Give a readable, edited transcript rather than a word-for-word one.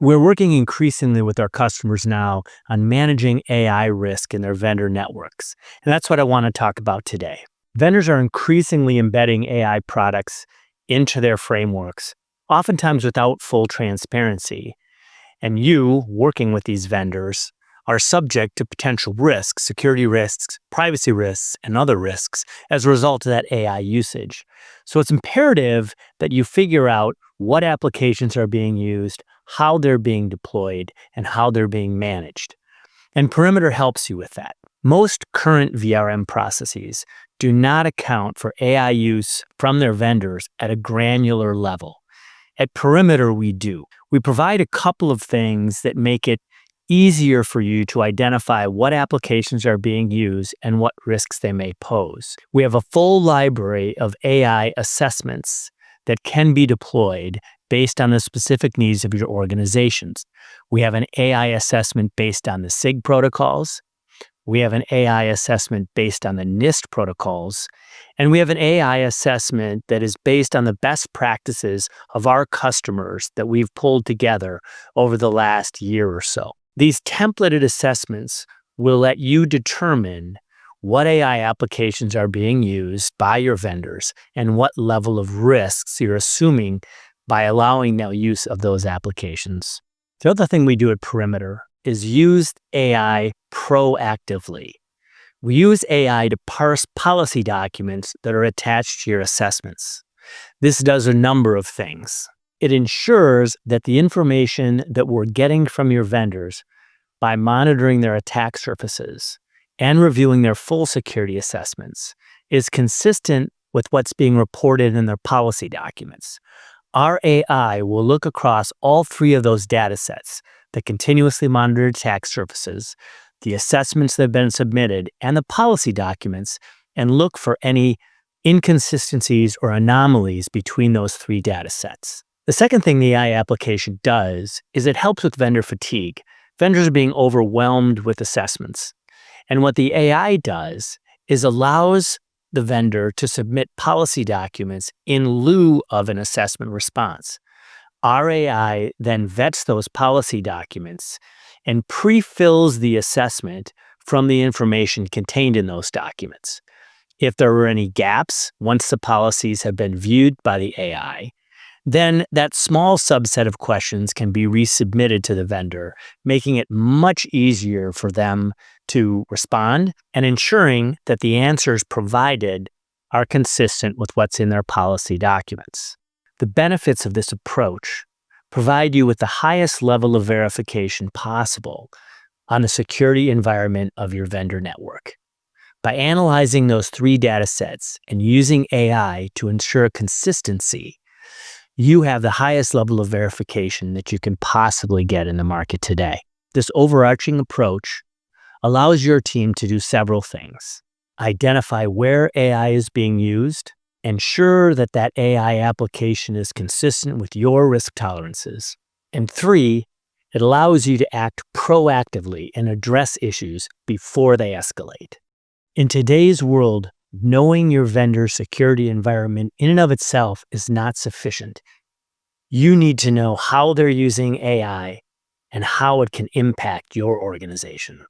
We're working increasingly with our customers now on managing AI risk in their vendor networks. And that's what I want to talk about today. Vendors are increasingly embedding AI products into their frameworks, oftentimes without full transparency. And you, working with these vendors, are subject to potential risks, security risks, privacy risks, and other risks as a result of that AI usage. So it's imperative that you figure out what applications are being used, how they're being deployed, and how they're being managed. And Perimeter helps you with that. Most current VRM processes do not account for AI use from their vendors at a granular level. At Perimeter, we do. We provide a couple of things that make it easier for you to identify what applications are being used and what risks they may pose. We have a full library of AI assessments that can be deployed based on the specific needs of your organizations. We have an AI assessment based on the SIG protocols. We have an AI assessment based on the NIST protocols. And we have an AI assessment that is based on the best practices of our customers that we've pulled together over the last year or so. These templated assessments will let you determine what AI applications are being used by your vendors and what level of risks you're assuming by allowing now use of those applications. The other thing we do at Perimeter is use AI proactively. We use AI to parse policy documents that are attached to your assessments. This does a number of things. It ensures that the information that we're getting from your vendors by monitoring their attack surfaces and reviewing their full security assessments is consistent with what's being reported in their policy documents. Our AI will look across all three of those data sets, the continuously monitored attack surfaces, the assessments that have been submitted, and the policy documents, and look for any inconsistencies or anomalies between those three data sets. The second thing the AI application does is it helps with vendor fatigue. Vendors are being overwhelmed with assessments. And what the AI does is allows the vendor to submit policy documents in lieu of an assessment response. Our AI then vets those policy documents and pre-fills the assessment from the information contained in those documents. If there were any gaps, once the policies have been viewed by the AI, then that small subset of questions can be resubmitted to the vendor, making it much easier for them to respond and ensuring that the answers provided are consistent with what's in their policy documents. The benefits of this approach provide you with the highest level of verification possible on the security environment of your vendor network. By analyzing those three data sets and using AI to ensure consistency, you have the highest level of verification that you can possibly get in the market today. This overarching approach allows your team to do several things. Identify where AI is being used, ensure that that AI application is consistent with your risk tolerances. And 3, it allows you to act proactively and address issues before they escalate. In today's world, knowing your vendor's security environment in and of itself is not sufficient. You need to know how they're using AI and how it can impact your organization.